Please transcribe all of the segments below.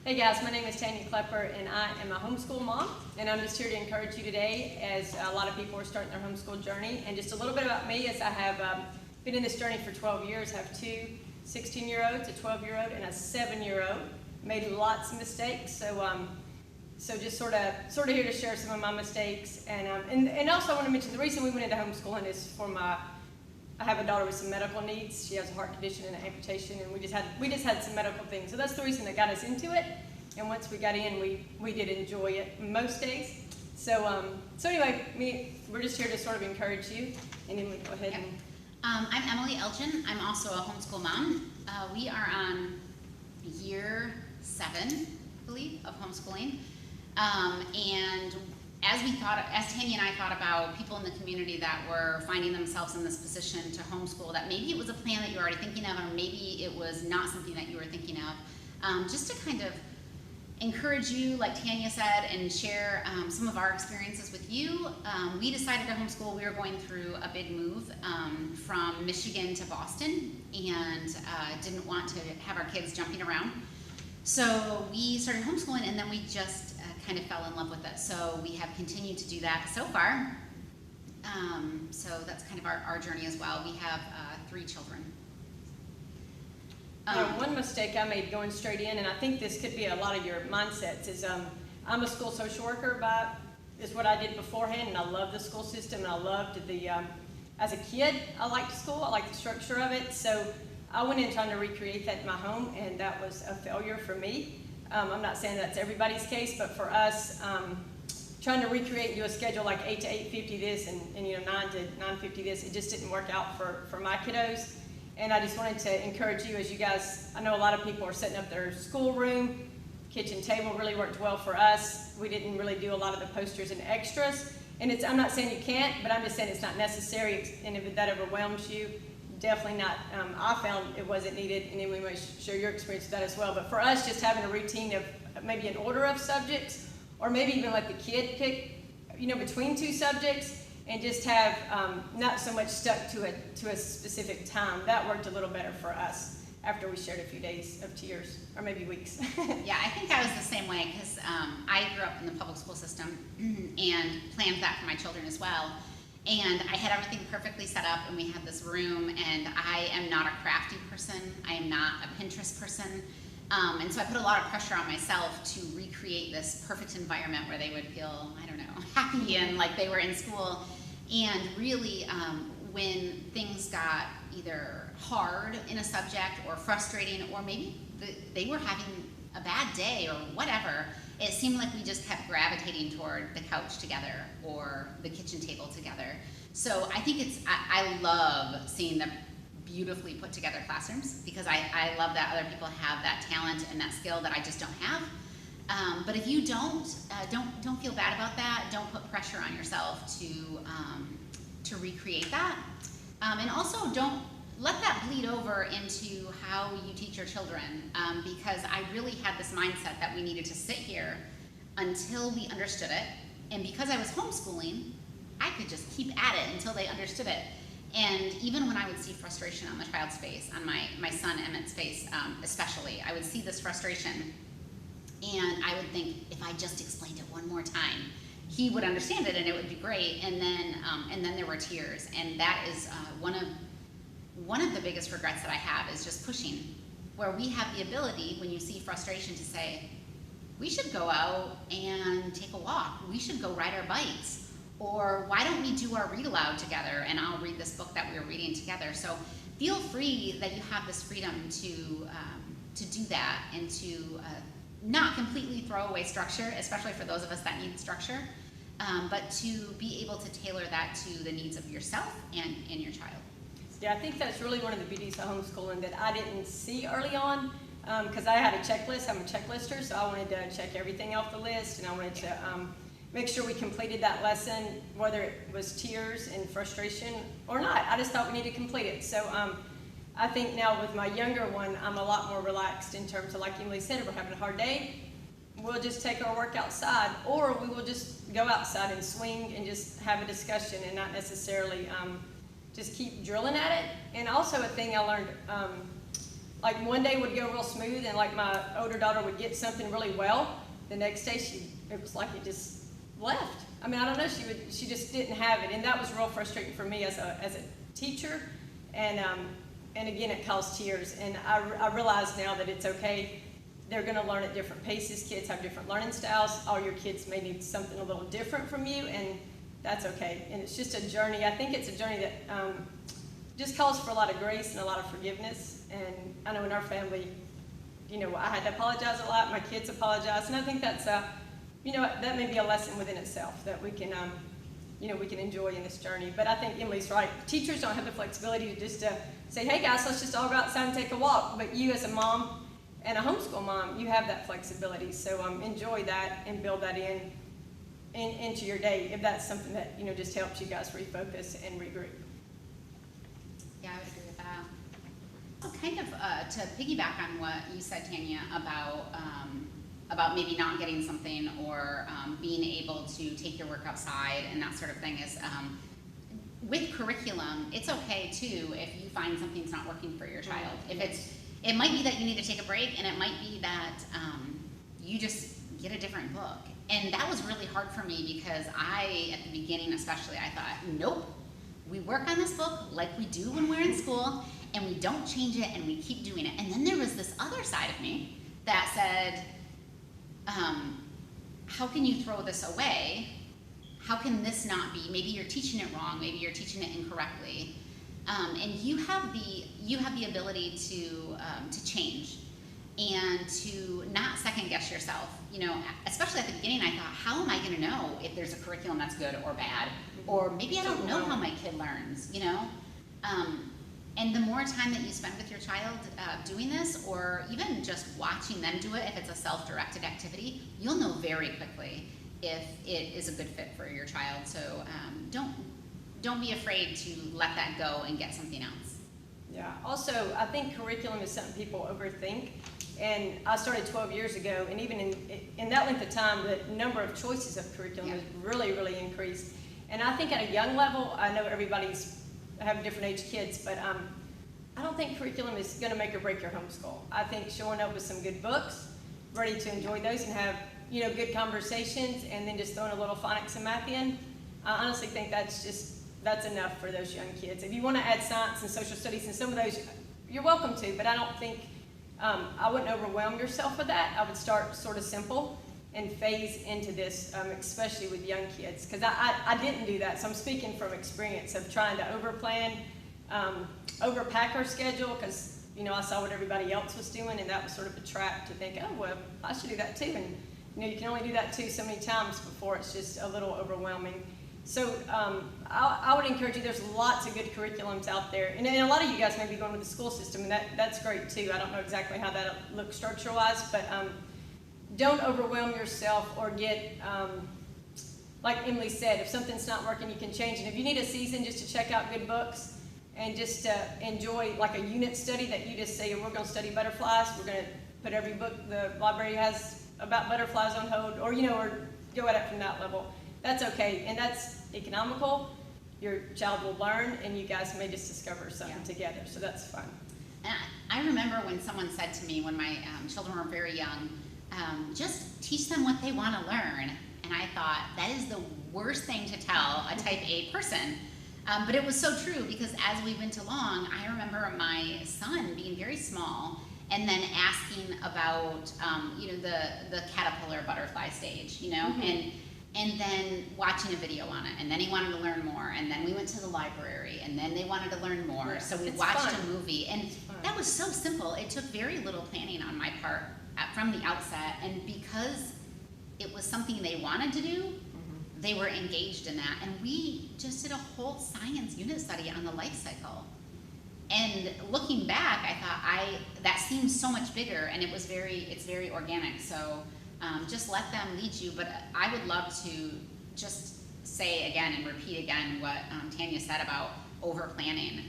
Hey guys, my name is Tanya Klepper and I am a homeschool mom, and I'm just here to encourage you today as a lot of people are starting their homeschool journey. And just a little bit about me is I have been in this journey for 12 years. I have two 16-year-olds, a 12-year-old and a 7-year-old. Made lots of mistakes, so just sort of here to share some of my mistakes. And also I want to mention the reason we went into homeschooling is for I have a daughter with some medical needs. She has a heart condition and an amputation, and we just had some medical things. So that's the reason that got us into it. And once we got in, we did enjoy it most days. So anyway, we're just here to sort of encourage you. And then we go ahead and. I'm Emily Elgin. I'm also a homeschool mom. We are on year 7, I believe, of homeschooling. And as Tanya and I thought about people in the community that were finding themselves in this position to homeschool, that maybe it was a plan that you were already thinking of, or maybe it was not something that you were thinking of, just to kind of encourage you, like Tanya said, and share some of our experiences with you. We decided to homeschool. We were going through a big move from Michigan to Boston, and didn't want to have our kids jumping around. So we started homeschooling, and then we just kind of fell in love with it. So we have continued to do that so far. So that's kind of our journey as well. We have 3 children. One mistake I made going straight in, and I think this could be a lot of your mindsets, is I'm a school social worker is what I did beforehand, and I love the school system, and I loved as a kid, I liked school, I liked the structure of it, so I went in trying to recreate that in my home, and that was a failure for me. I'm not saying that's everybody's case, but for us, trying to recreate and do a schedule like 8 to 8:50 this and 9 to 9:50 this, it just didn't work out for my kiddos. And I just wanted to encourage you, as you guys, I know a lot of people are setting up their schoolroom, kitchen table really worked well for us. We didn't really do a lot of the posters and extras. And I'm not saying you can't, but I'm just saying it's not necessary. And if that overwhelms you, definitely not. I found it wasn't needed, and then we might share your experience with that as well. But for us, just having a routine of maybe an order of subjects, or maybe even let the kid pick, between 2 subjects, and just have not so much stuck to a specific time. That worked a little better for us after we shared a few days of tears, or maybe weeks. Yeah, I think I was the same way, because I grew up in the public school system and planned that for my children as well. And I had everything perfectly set up, and we had this room, and I am not a crafty person. I am not a Pinterest person. And so I put a lot of pressure on myself to recreate this perfect environment where they would feel, happy and like they were in school. And really, when things got either hard in a subject or frustrating, or maybe they were having a bad day or whatever, it seemed like we just kept gravitating toward the couch together or the kitchen table together. So I think I love seeing the beautifully put together classrooms, because I love that other people have that talent and that skill that I just don't have. But if you don't feel bad about that. Don't put pressure on yourself to recreate that. And also don't let that bleed over into how you teach your children, because I really had this mindset that we needed to sit here until we understood it. And because I was homeschooling, I could just keep at it until they understood it. And even when I would see frustration on the child's face, on my son Emmett's face especially, I would see this frustration, and I would think, if I just explained it one more time, he would understand it and it would be great. And then there were tears, and that is one of the biggest regrets that I have, is just pushing, where we have the ability, when you see frustration, to say, we should go out and take a walk, we should go ride our bikes, or why don't we do our read aloud together, and I'll read this book that we were reading together. So feel free that you have this freedom to do that, and to not completely throw away structure, especially for those of us that need structure, but to be able to tailor that to the needs of yourself and your child. Yeah, I think that's really one of the beauties of homeschooling that I didn't see early on, because I had a checklist. I'm a checklister, so I wanted to check everything off the list, and I wanted to make sure we completed that lesson, whether it was tears and frustration or not. I just thought we needed to complete it. So I think now with my younger one, I'm a lot more relaxed in terms of, like Emily said, if we're having a hard day, we'll just take our work outside, or we will just go outside and swing and just have a discussion, and not necessarily just keep drilling at it. And also a thing I learned like one day would go real smooth, and like my older daughter would get something really well. The next day it was like it just left. I mean, I don't know, she just didn't have it, and that was real frustrating for me as a teacher, and again, it caused tears. And I realize now that it's okay. They're going to learn at different paces. Kids have different learning styles. All your kids may need something a little different from you, and that's okay. And it's just a journey. I think it's a journey that just calls for a lot of grace and a lot of forgiveness. And I know in our family, you know, I had to apologize a lot. My kids apologize, and I think that's you know, that may be a lesson within itself that we can, you know, we can enjoy in this journey. But I think Emily's right. Teachers don't have the flexibility to just say, hey guys, let's just all go outside and take a walk. But you as a mom and a homeschool mom, you have that flexibility. So enjoy that and build that into your day if that's something that, you know, just helps you guys refocus and regroup. Yeah, I would agree with that. So kind of to piggyback on what you said, Tanya, about maybe not getting something or being able to take your work outside and that sort of thing is, with curriculum, it's okay too if you find something's not working for your child. It might be that you need to take a break, and it might be that you just get a different book. And that was really hard for me because at the beginning especially, I thought, nope, we work on this book like we do when we're in school, and we don't change it, and we keep doing it. And then there was this other side of me that said, how can you throw this away? How can this not be? Maybe you're teaching it wrong. Maybe you're teaching it incorrectly. And you have the ability to change and to not second guess yourself. You know, especially at the beginning, I thought, how am I going to know if there's a curriculum that's good or bad? Or maybe I don't know how my kid learns. You know, and the more time that you spend with your child doing this, or even just watching them do it, if it's a self-directed activity, you'll know very quickly if it is a good fit for your child. So don't be afraid to let that go and get something else. Yeah. Also, I think curriculum is something people overthink. And I started 12 years ago, and even in that length of time, the number of choices of curriculum has really, really increased. And I think at a young level, I know everybody's have different age kids, but I don't think curriculum is going to make or break your homeschool. I think showing up with some good books, ready to enjoy those and have, you know, good conversations, and then just throwing a little phonics and math in, I honestly think that's enough for those young kids. If you want to add science and social studies and some of those, you're welcome to, but I don't think, I wouldn't overwhelm yourself with that. I would start sort of simple and phase into this, especially with young kids, because I didn't do that. So I'm speaking from experience of trying to overplan, overpack our schedule, because, you know, I saw what everybody else was doing, and that was sort of a trap to think, oh, well, I should do that too. And, you know, you can only do that too so many times before it's just a little overwhelming. So I would encourage you, there's lots of good curriculums out there. And a lot of you guys may be going with the school system, and that's great too. I don't know exactly how that looks structure-wise, but don't overwhelm yourself or get, like Emily said, if something's not working, you can change it. If you need a season just to check out good books and just enjoy like a unit study that you just say, we're going to study butterflies, we're going to put every book the library has about butterflies on hold, or, you know, or go at it from that level. That's okay, and that's economical. Your child will learn, and you guys may just discover something together, so that's fun. And I remember when someone said to me when my children were very young, just teach them what they want to learn. And I thought, that is the worst thing to tell a type A person. But it was so true, because as we went along, I remember my son being very small and then asking about, you know, the caterpillar butterfly stage, you know, and then watching a video on it, and then he wanted to learn more, and then we went to the library, and then they wanted to learn more, so we watched a movie, and that was so simple. It took very little planning on my part from the outset, and because it was something they wanted to do, they were engaged in that, and we just did a whole science unit study on the life cycle. And looking back, I thought that seems so much bigger, and it's very organic. So just let them lead you. But I would love to just say again and repeat again what Tanya said about over planning.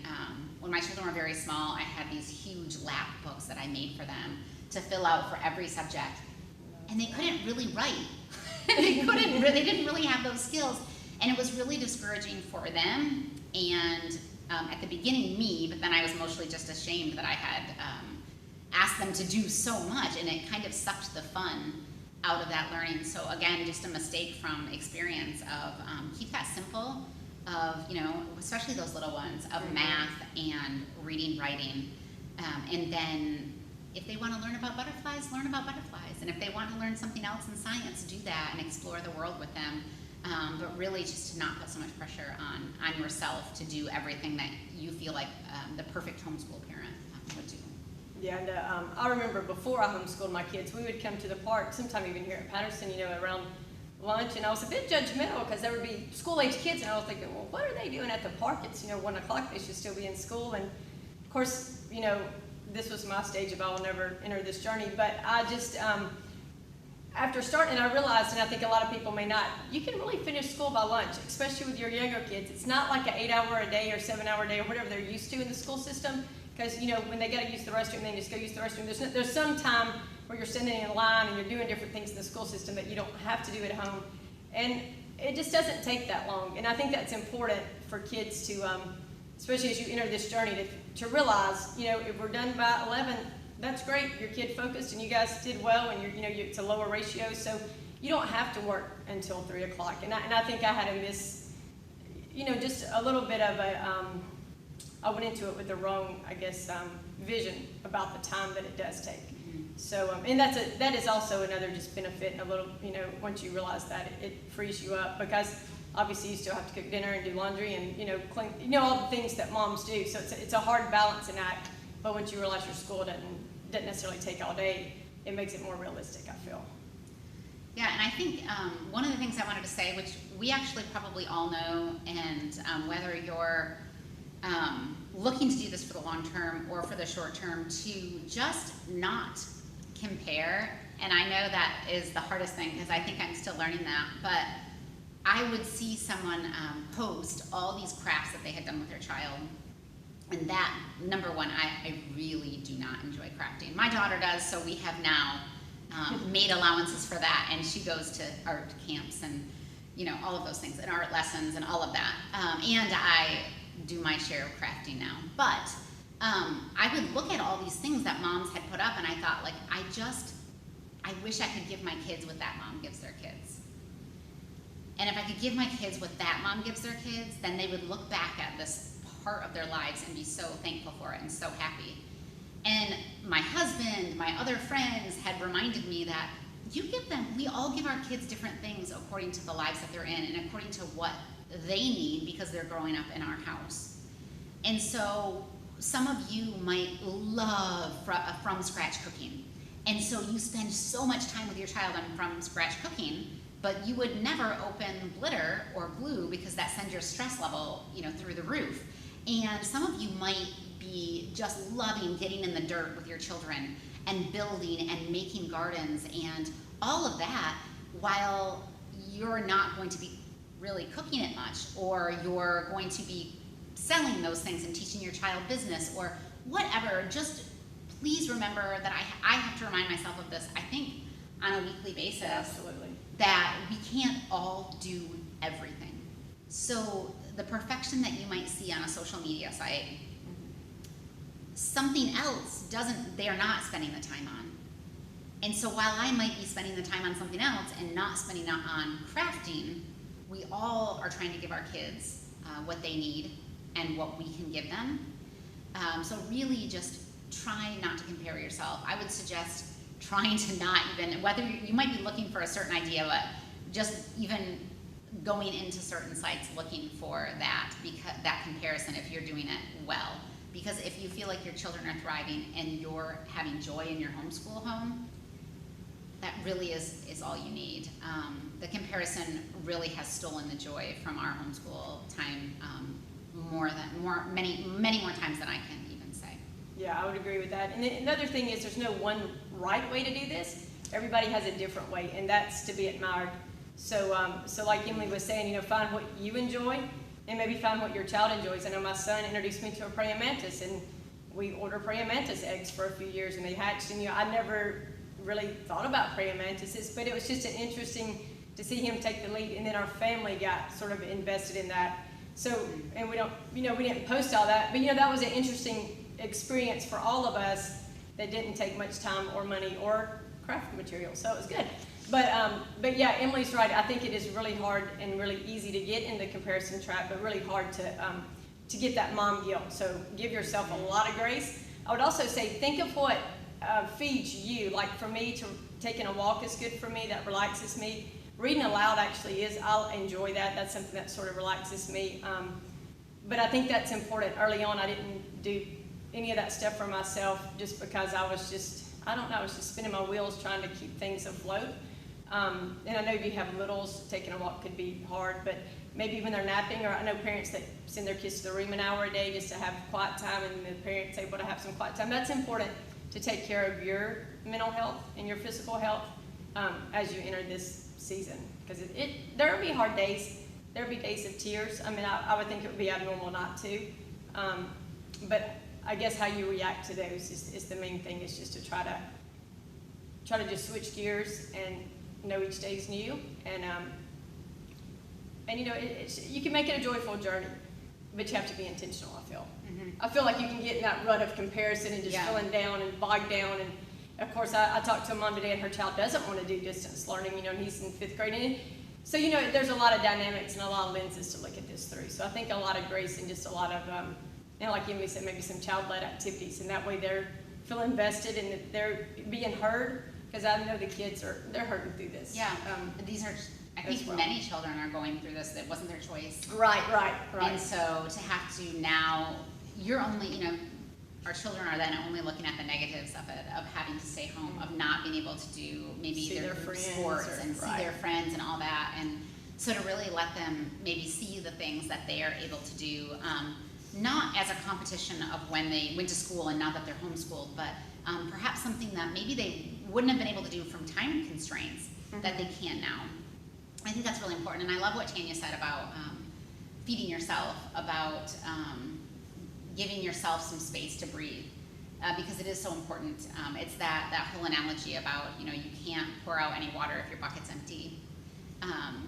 When my children were very small, I had these huge lap books that I made for them to fill out for every subject, and they couldn't really write. They didn't really have those skills, and it was really discouraging for them, and at the beginning me, but then I was mostly just ashamed that I had them to do so much, and it kind of sucked the fun out of that learning. So again, just a mistake from experience of keep that simple, of, you know, especially those little ones, of math and reading, writing, and then if they want to learn about butterflies, learn about butterflies, and if they want to learn something else in science, do that and explore the world with them. But really just to not put so much pressure on yourself to do everything that you feel like the perfect homeschool parent would do. Yeah, and I remember before I homeschooled my kids, we would come to the park, sometime even here at Patterson, you know, around lunch, and I was a bit judgmental because there would be school-age kids, and I was thinking, well, what are they doing at the park? It's, you know, 1 o'clock, they should still be in school. And of course, you know, this was my stage of I will never enter this journey, but I just, after starting, I realized, and I think a lot of people may not, you can really finish school by lunch, especially with your younger kids. It's not like an 8-hour-a-day or 7-hour-a-day or whatever they're used to in the school system, because, you know, when they got to use the restroom, they just go use the restroom. There's some time where you're standing in line and you're doing different things in the school system that you don't have to do at home, and it just doesn't take that long. And I think that's important for kids to, especially as you enter this journey, to realize, you know, if we're done by 11, that's great. Your kid focused and you guys did well, and it's a lower ratio, so you don't have to work until 3 o'clock. And I think I had a just a little bit of a, I went into it with the wrong, I guess, vision about the time that it does take. So, and that is also another just benefit, and a little, you know, once you realize that, it frees you up, because obviously you still have to cook dinner and do laundry and, you know, clean, you know, all the things that moms do. So it's a hard balancing act, but once you realize your school doesn't necessarily take all day, it makes it more realistic, I feel. Yeah, and I think one of the things I wanted to say, which we actually probably all know, and whether you're looking to do this for the long term or for the short term, to just not compare. And I know that is the hardest thing, because I think I'm still learning that, but I would see someone post all these crafts that they had done with their child. And that, number one, I really do not enjoy crafting. My daughter does, so we have now made allowances for that, and she goes to art camps and, you know, all of those things, and art lessons and all of that. And I do my share of crafting now. But I would look at all these things that moms had put up, and I thought, like, I wish I could give my kids what that mom gives their kids. And if I could give my kids what that mom gives their kids, then they would look back at this part of their lives and be so thankful for it and so happy. And my husband, my other friends had reminded me that we all give our kids different things according to the lives that they're in and according to what they need, because they're growing up in our house. And so some of you might love from scratch cooking. And so you spend so much time with your child on from scratch cooking, but you would never open glitter or glue, because that sends your stress level, you know, through the roof. And some of you might be just loving getting in the dirt with your children and building and making gardens and all of that, while you're not going to be really cooking it much, or you're going to be selling those things and teaching your child business or whatever. Just please remember that I have to remind myself of this, I think, on a weekly basis. Absolutely. That we can't all do everything. So the perfection that you might see on a social media site, something else they are not spending the time on. And so while I might be spending the time on something else and not spending it on crafting, we all are trying to give our kids what they need and what we can give them. So really just try not to compare yourself. I would suggest trying to not even, whether you might be looking for a certain idea, but just even going into certain sites looking for that comparison if you're doing it well. Because if you feel like your children are thriving and you're having joy in your homeschool home, that really is all you need. The comparison really has stolen the joy from our homeschool time many more times than I can even say. Yeah, I would agree with that. And another thing is, there's no one right way to do this. Everybody has a different way, and that's to be admired. So like Emily was saying, you know, find what you enjoy, and maybe find what your child enjoys. I know my son introduced me to a praying mantis, and we ordered praying mantis eggs for a few years, and they hatched. And, you know, I never really thought about praying mantises, but it was just an interesting to see him take the lead, and then our family got sort of invested in that. So, and we didn't post all that, but, you know, that was an interesting experience for all of us, that didn't take much time or money or craft material, so it was good. But yeah, Emily's right. I think it is really hard and really easy to get in the comparison trap, but really hard to get that mom guilt. So give yourself a lot of grace. I would also say, think of what feeds you. Like for me, taking a walk is good for me. That relaxes me. Reading aloud actually is. I'll enjoy that. That's something that sort of relaxes me. But I think that's important. Early on, I didn't do any of that stuff for myself just because I was just, I don't know, I was just spinning my wheels trying to keep things afloat. And I know if you have littles, taking a walk could be hard, but maybe when they're napping, or I know parents that send their kids to the room an hour a day just to have quiet time, and the parents able to have some quiet time. That's important to take care of your mental health and your physical health as you enter this season. Because there will be hard days. There will be days of tears. I mean, I would think it would be abnormal not to. But I guess how you react to those is the main thing, is just to try to just switch gears and know each day's new, and you know, you can make it a joyful journey, but you have to be intentional, I feel. Mm-hmm. I feel like you can get in that rut of comparison and just feeling down and bogged down, and of course I talked to a mom today, and her child doesn't want to do distance learning, you know, and he's in 5th grade, and so, you know, there's a lot of dynamics and a lot of lenses to look at this through. So I think a lot of grace and just a lot of, you know, like Emily said, maybe some child-led activities, and that way they're feeling invested and they're being heard. Because I know the kids they're hurting through this. Yeah, these are, I think many children are going through this. It wasn't their choice. Right. And so to have to now, you're only, you know, our children are then only looking at the negatives of it, of having to stay home, of not being able to do maybe their group sports and see their friends and all that. And so to really let them maybe see the things that they are able to do, not as a competition of when they went to school and now that they're homeschooled, but perhaps something that maybe they wouldn't have been able to do from time constraints that they can now. I think that's really important, and I love what Tanya said about feeding yourself, about giving yourself some space to breathe, because it is so important. It's that whole analogy about, you know, you can't pour out any water if your bucket's empty.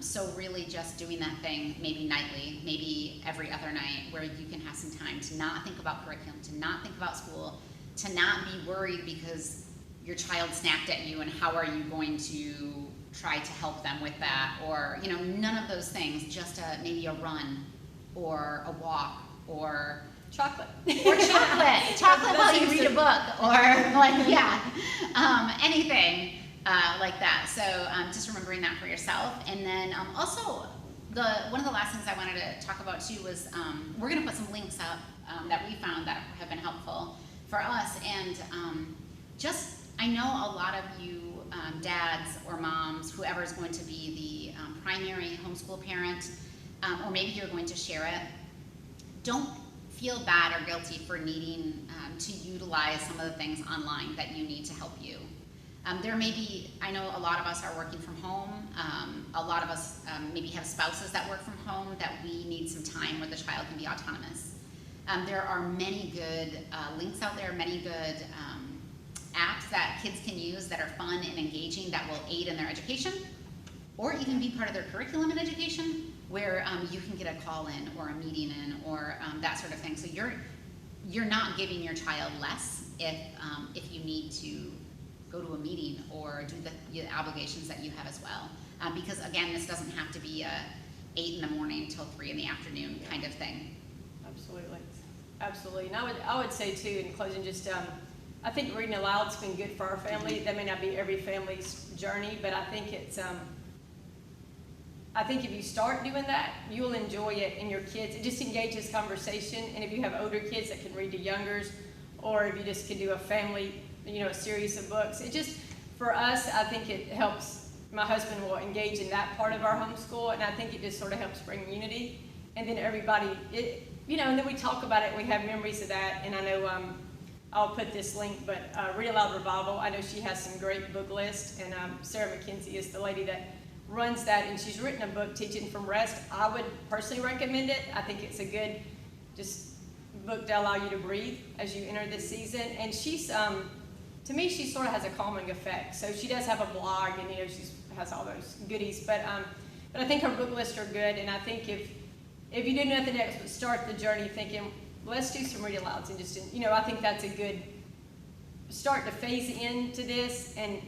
So really just doing that thing, maybe nightly, maybe every other night, where you can have some time to not think about curriculum, to not think about school, to not be worried because your child snapped at you and how are you going to try to help them with that, or, you know, none of those things, just maybe a run or a walk or chocolate while you read a book, or like anything like that. So just remembering that for yourself. And then also one of the last things I wanted to talk about too was we're going to put some links up that we found that have been helpful for us, and I know a lot of you dads or moms, whoever is going to be the primary homeschool parent, or maybe you're going to share it, don't feel bad or guilty for needing to utilize some of the things online that you need to help you. There may be, I know a lot of us are working from home, a lot of us maybe have spouses that work from home, that we need some time where the child can be autonomous. There are many good links out there, many good apps that kids can use that are fun and engaging, that will aid in their education, or even be part of their curriculum in education, where you can get a call in or a meeting in, or that sort of thing. So you're not giving your child less if you need to go to a meeting or do the obligations that you have as well. Because again, this doesn't have to be a 8 in the morning till 3 in the afternoon kind of thing. Absolutely. And I would say too, in closing, just I think reading aloud's been good for our family. That may not be every family's journey, but I think it's I think if you start doing that, you'll enjoy it, and your kids, it just engages conversation. And if you have older kids that can read to youngers, or if you just can do a family, you know, a series of books, it just, for us, I think it helps. My husband will engage in that part of our homeschool, and I think it just sort of helps bring unity. And then everybody, you know, and then we talk about it, and we have memories of that. And I know I'll put this link, but Read Aloud Revival, I know she has some great book lists, and Sarah McKenzie is the lady that runs that, and she's written a book, Teaching from Rest. I would personally recommend it. I think it's a good just book to allow you to breathe as you enter this season. And she's, to me, she sort of has a calming effect. So she does have a blog, and you know, she has all those goodies. But I think her book lists are good, and I think if you do nothing else but start the journey thinking, let's do some read alouds, and just, you know, I think that's a good start to phase into this, and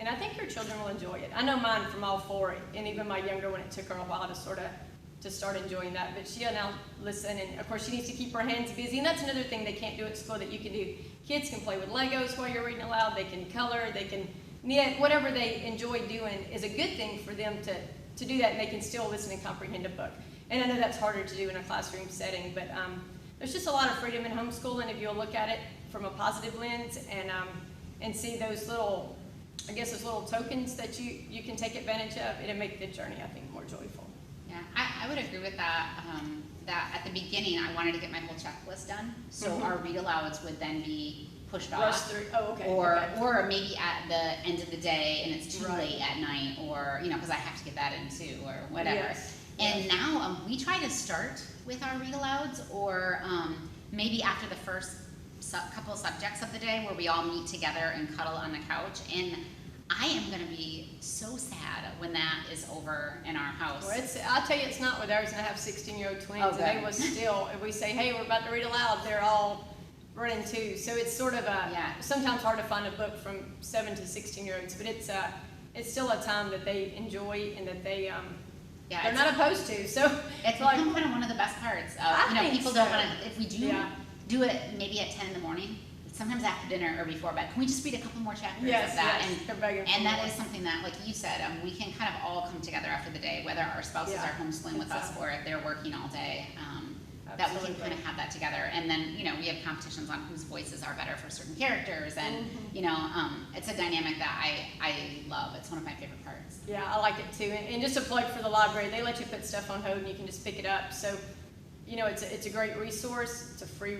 I think your children will enjoy it. I know mine from all four, and even my younger one, it took her a while to start enjoying that, but she'll now listen, and of course she needs to keep her hands busy, and that's another thing they can't do at school that you can do. Kids can play with Legos while you're reading aloud, they can color, they can knit, whatever they enjoy doing is a good thing for them to do that, and they can still listen and comprehend a book. And I know that's harder to do in a classroom setting, but there's just a lot of freedom in homeschooling if you'll look at it from a positive lens and see those little, I guess those little tokens that you can take advantage of. It'll make the journey, I think, more joyful. Yeah, I would agree with that. That at the beginning I wanted to get my whole checklist done, so our read alouds would then be pushed off. Through. Oh, okay. Or maybe at the end of the day and it's too late at night, or because I have to get that in too, or whatever. Yes. And now we try to start with our read alouds, or maybe after the first couple of subjects of the day, where we all meet together and cuddle on the couch. And I am going to be so sad when that is over in our house. Well, I'll tell you, it's not with ours, and I have 16-year-old twins, Okay. and they will still, if we say, hey, we're about to read aloud, they're all running too. So it's sort of sometimes hard to find a book from 7 to 16-year-olds, but it's still a time that they enjoy and that they're not opposed to. So it's like, become kind of one of the best parts. People don't want to, if we do it maybe at 10 in the morning, sometimes after dinner or before bed, can we just read a couple more chapters of that? Yes. And that is something that, like you said, we can kind of all come together after the day, whether our spouses are homeschooling with us or if they're working all day, that we can kind of have that together. And then, we have competitions on whose voices are better for certain characters. And, it's a dynamic that I love. It's one of my favorite parts. Yeah, I like it too. And just a plug for the library, they let you put stuff on hold and you can just pick it up. So, it's a great resource. It's a free,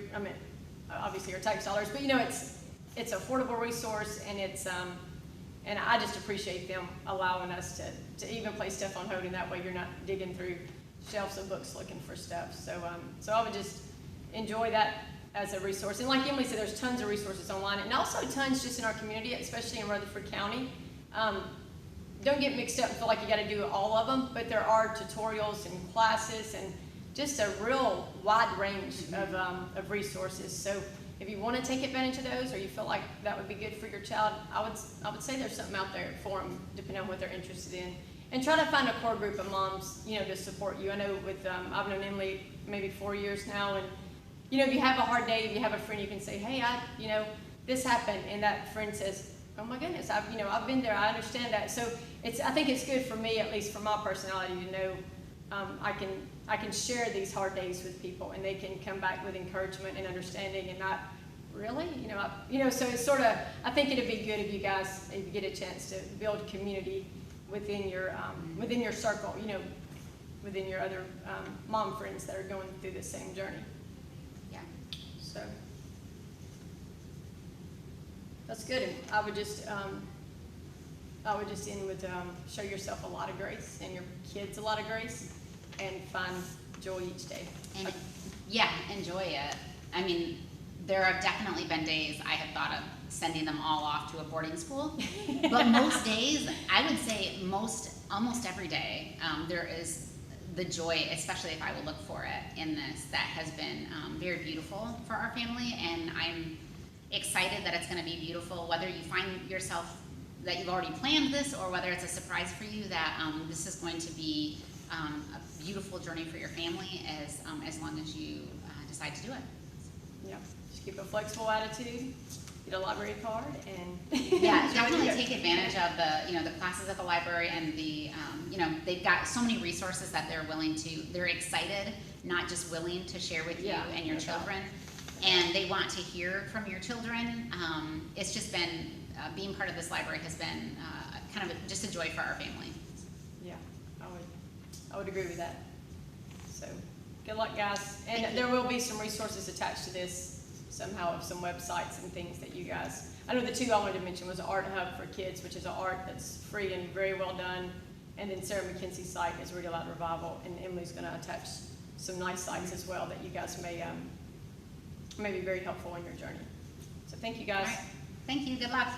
obviously your tax dollars, but it's an affordable resource, and it's and I just appreciate them allowing us to even play stuff on hold, and that way you're not digging through shelves of books looking for stuff. So I would just enjoy that as a resource. And like Emily said, there's tons of resources online, and also tons just in our community, especially in Rutherford County. Don't get mixed up and feel like you got to do all of them, but there are tutorials and classes and just a real wide range of resources. So if you want to take advantage of those, or you feel like that would be good for your child, I would say there's something out there for them, depending on what they're interested in. And try to find a core group of moms, to support you. I know I've known Emily maybe 4 years now, and if you have a hard day, if you have a friend, you can say, hey, this happened, and that friend says, oh my goodness, I've been there, I understand that. So I think it's good for me, at least for my personality, to know I can share these hard days with people, and they can come back with encouragement and understanding, and not really, So it's sort of, I think it'd be good if you guys, if you get a chance to build community within your circle, within your other mom friends that are going through the same journey. Yeah. So that's good. And I would just end with show yourself a lot of grace and your kids a lot of grace, and find joy each day. And enjoy it. I mean, there have definitely been days I have thought of sending them all off to a boarding school, but most days, I would say almost every day, there is the joy, especially if I will look for it in this, that has been very beautiful for our family, and I'm excited that it's going to be beautiful, whether you find yourself that you've already planned this, or whether it's a surprise for you, that this is going to be a beautiful journey for your family as long as you decide to do it. Yeah, just keep a flexible attitude, get a library card, and definitely take advantage of the classes at the library, and the they've got so many resources that they're excited, not just willing to share with you and your children, and they want to hear from your children. It's just been being part of this library has been kind of just a joy for our family. Yeah, I would agree with that. So good luck, guys. And there will be some resources attached to this somehow, of some websites and things that you guys, I know the two I wanted to mention was Art Hub for Kids, which is an art that's free and very well done. And then Sarah McKenzie's site is Read Aloud Revival, and Emily's going to attach some nice sites as well that you guys may be very helpful in your journey. So thank you, guys. All right. Thank you. Good luck.